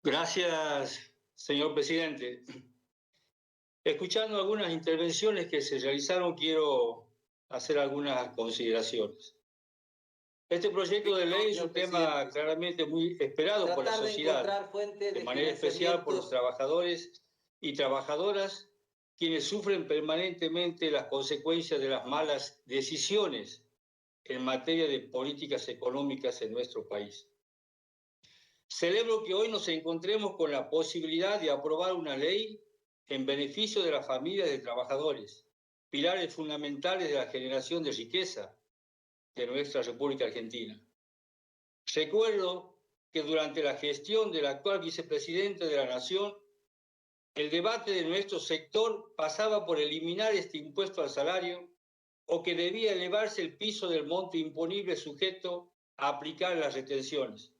Gracias, señor presidente. Escuchando algunas intervenciones que se realizaron, quiero hacer algunas consideraciones. Este proyecto de ley es Señor un tema presidente, claramente muy esperado por la tratar de sociedad, encontrar fuentes de de manera especial por los financiamientos. trabajadores y trabajadoras, quienes sufren permanentemente las consecuencias de las malas decisiones en materia de políticas económicas en nuestro país. Celebro que hoy nos encontremos con la posibilidad de aprobar una ley en beneficio de las familias de trabajadores, pilares fundamentales de la generación de riqueza de nuestra República Argentina. Recuerdo que durante la gestión del actual vicepresidente de la Nación, el debate de nuestro sector pasaba por eliminar este impuesto al salario o que debía elevarse el piso del monto imponible sujeto a aplicar las retenciones.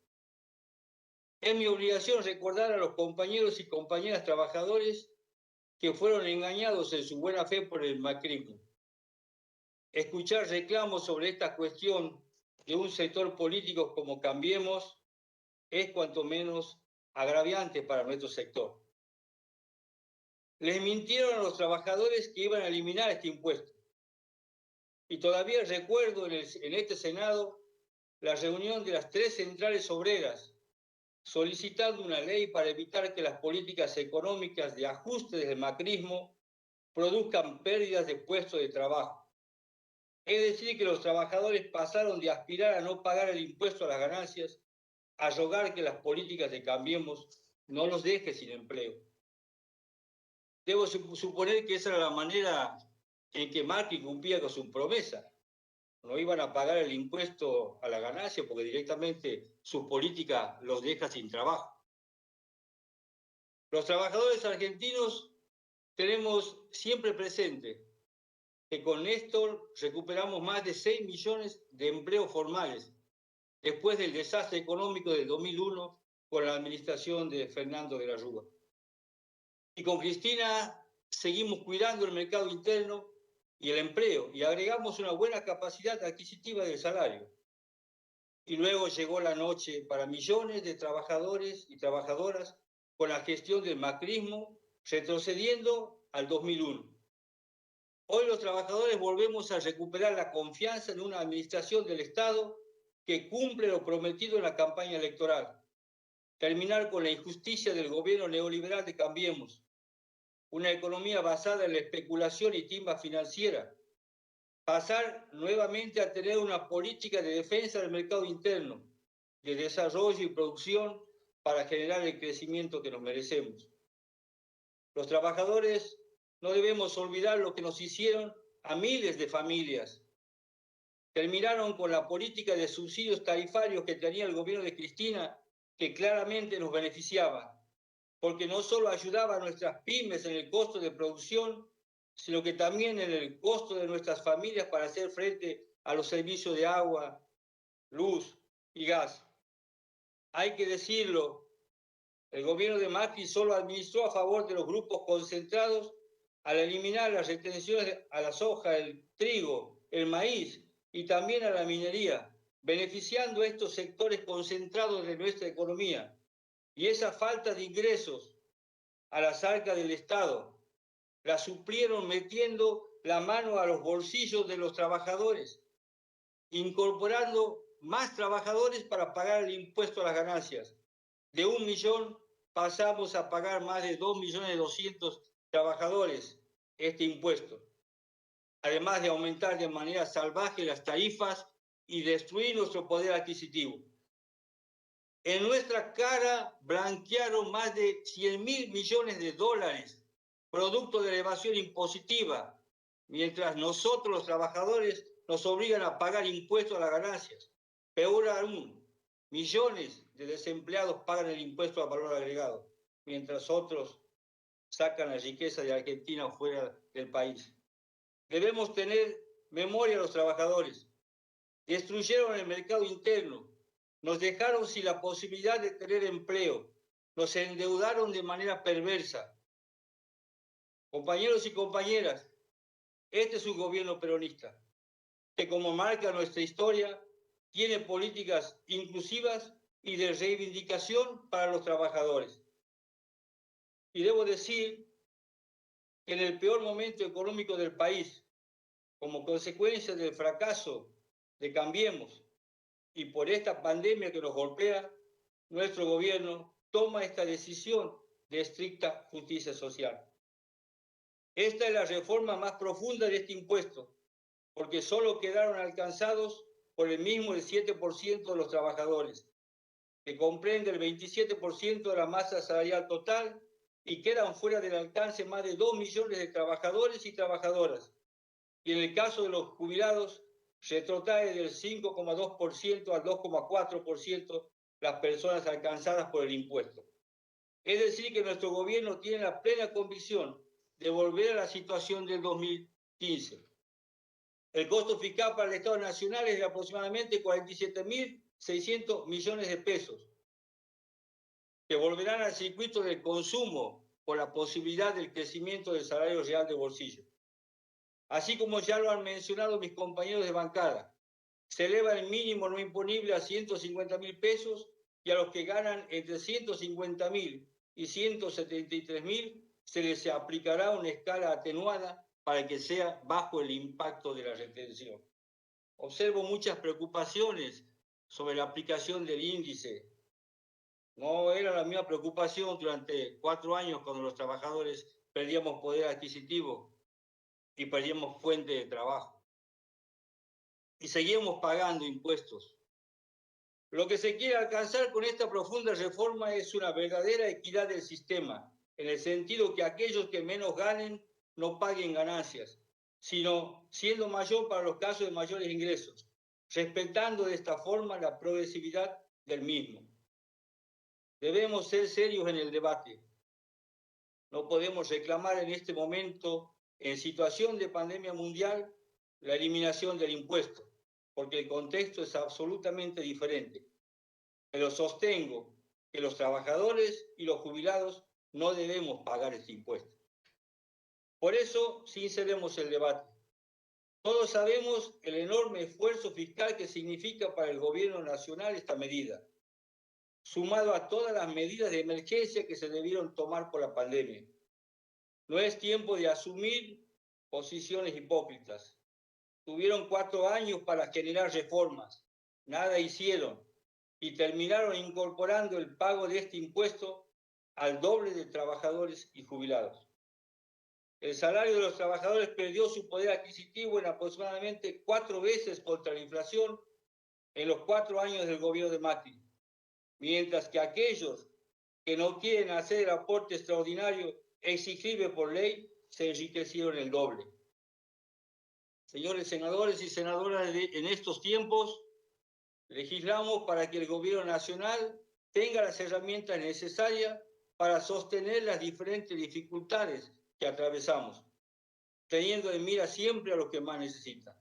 Es mi obligación recordar a los compañeros y compañeras trabajadores que fueron engañados en su buena fe por el macrismo. Escuchar reclamos sobre esta cuestión de un sector político como Cambiemos es cuanto menos agraviante para nuestro sector. Les mintieron a los trabajadores que iban a eliminar este impuesto. Y todavía recuerdo en este Senado la reunión de las 3 centrales obreras solicitando una ley para evitar que las políticas económicas de ajuste del macrismo produzcan pérdidas de puestos de trabajo. Es decir, que los trabajadores pasaron de aspirar a no pagar el impuesto a las ganancias a rogar que las políticas de Cambiemos no los deje sin empleo. Debo suponer que esa era la manera en que Macri cumplía con su promesa. No iban a pagar el impuesto a la ganancia porque directamente su política los deja sin trabajo. Los trabajadores argentinos tenemos siempre presente que con Néstor recuperamos más de 6 millones de empleos formales después del desastre económico del 2001 con la administración de Fernando de la Rúa. Y con Cristina seguimos cuidando el mercado interno y el empleo y agregamos una buena capacidad adquisitiva del salario. Y luego llegó la noche para millones de trabajadores y trabajadoras con la gestión del macrismo, retrocediendo al 2001. Hoy los trabajadores volvemos a recuperar la confianza en una administración del Estado que cumple lo prometido en la campaña electoral. Terminar con la injusticia del gobierno neoliberal de Cambiemos. Una economía basada en la especulación y timba financiera. Pasar nuevamente a tener una política de defensa del mercado interno, de desarrollo y producción para generar el crecimiento que nos merecemos. Los trabajadores no debemos olvidar lo que nos hicieron a miles de familias. Terminaron con la política de subsidios tarifarios que tenía el gobierno de Cristina, que claramente nos beneficiaba, porque no solo ayudaba a nuestras pymes en el costo de producción, sino que también en el costo de nuestras familias para hacer frente a los servicios de agua, luz y gas. Hay que decirlo, el gobierno de Macri solo administró a favor de los grupos concentrados al eliminar las retenciones a la soja, el trigo, el maíz y también a la minería, beneficiando a estos sectores concentrados de nuestra economía. Y esa falta de ingresos a las arcas del Estado la suplieron metiendo la mano a los bolsillos de los trabajadores, incorporando más trabajadores para pagar el impuesto a las ganancias. De 1 millón pasamos a pagar más de 2.200.000 trabajadores este impuesto, además de aumentar de manera salvaje las tarifas y destruir nuestro poder adquisitivo. En nuestra cara blanquearon más de 100.000 millones de dólares, producto de la evasión impositiva, mientras nosotros los trabajadores nos obligan a pagar impuestos a las ganancias. Peor aún, millones de desempleados pagan el impuesto al valor agregado, mientras otros sacan la riqueza de Argentina fuera del país. Debemos tener memoria a los trabajadores. Destruyeron el mercado interno, nos dejaron sin la posibilidad de tener empleo, nos endeudaron de manera perversa. Compañeros y compañeras, este es un gobierno peronista, que como marca nuestra historia, tiene políticas inclusivas y de reivindicación para los trabajadores. Y debo decir que en el peor momento económico del país, como consecuencia del fracaso de Cambiemos y por esta pandemia que nos golpea, nuestro gobierno toma esta decisión de estricta justicia social. Esta es la reforma más profunda de este impuesto, porque solo quedaron alcanzados por el mismo el 7% de los trabajadores, que comprende el 27% de la masa salarial total, y quedan fuera del alcance más de 2 millones de trabajadores y trabajadoras. Y en el caso de los jubilados, retrotrae del 5,2% al 2,4% las personas alcanzadas por el impuesto. Es decir, que nuestro gobierno tiene la plena convicción de volver a la situación del 2015. El costo fiscal para el Estado Nacional es de aproximadamente 47.600 millones de pesos, que volverán al circuito del consumo por la posibilidad del crecimiento del salario real de bolsillo. Así como ya lo han mencionado mis compañeros de bancada, se eleva el mínimo no imponible a 150.000 pesos y a los que ganan entre 150.000 y 173.000 se les aplicará una escala atenuada para que sea bajo el impacto de la retención. Observo muchas preocupaciones sobre la aplicación del índice. No era la misma preocupación durante 4 años cuando los trabajadores perdíamos poder adquisitivo y perdíamos fuente de trabajo. Y seguíamos pagando impuestos. Lo que se quiere alcanzar con esta profunda reforma es una verdadera equidad del sistema, en el sentido que aquellos que menos ganen no paguen ganancias, sino siendo mayor para los casos de mayores ingresos, respetando de esta forma la progresividad del mismo. Debemos ser serios en el debate. No podemos reclamar en este momento, en situación de pandemia mundial, la eliminación del impuesto, porque el contexto es absolutamente diferente. Pero sostengo que los trabajadores y los jubilados no debemos pagar este impuesto. Por eso, sinceremos el debate. Todos sabemos el enorme esfuerzo fiscal que significa para el gobierno nacional esta medida, sumado a todas las medidas de emergencia que se debieron tomar por la pandemia. No es tiempo de asumir posiciones hipócritas. Tuvieron 4 años para generar reformas, nada hicieron y terminaron incorporando el pago de este impuesto al doble de trabajadores y jubilados. El salario de los trabajadores perdió su poder adquisitivo en aproximadamente 4 veces contra la inflación en los 4 años del gobierno de Macri, mientras que aquellos que no quieren hacer el aporte extraordinario exigible por ley se enriquecieron el doble. Señores senadores y senadoras, en estos tiempos legislamos para que el gobierno nacional tenga las herramientas necesarias para sostener las diferentes dificultades que atravesamos, teniendo en mira siempre a los que más necesitan.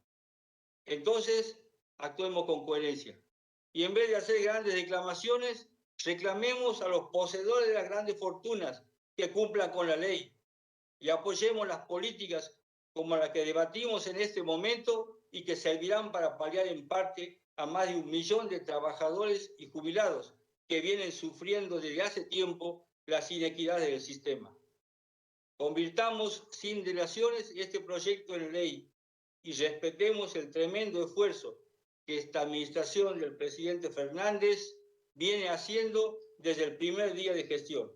Entonces, actuemos con coherencia. Y en vez de hacer grandes declamaciones, reclamemos a los poseedores de las grandes fortunas que cumplan con la ley y apoyemos las políticas como la que debatimos en este momento y que servirán para paliar en parte a más de 1 millón de trabajadores y jubilados que vienen sufriendo desde hace tiempo las inequidades del sistema. Convirtamos sin dilaciones este proyecto en ley y respetemos el tremendo esfuerzo que esta administración del presidente Fernández viene haciendo desde el primer día de gestión.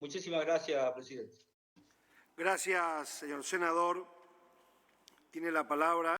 Muchísimas gracias, presidente. Gracias, señor senador. Tiene la palabra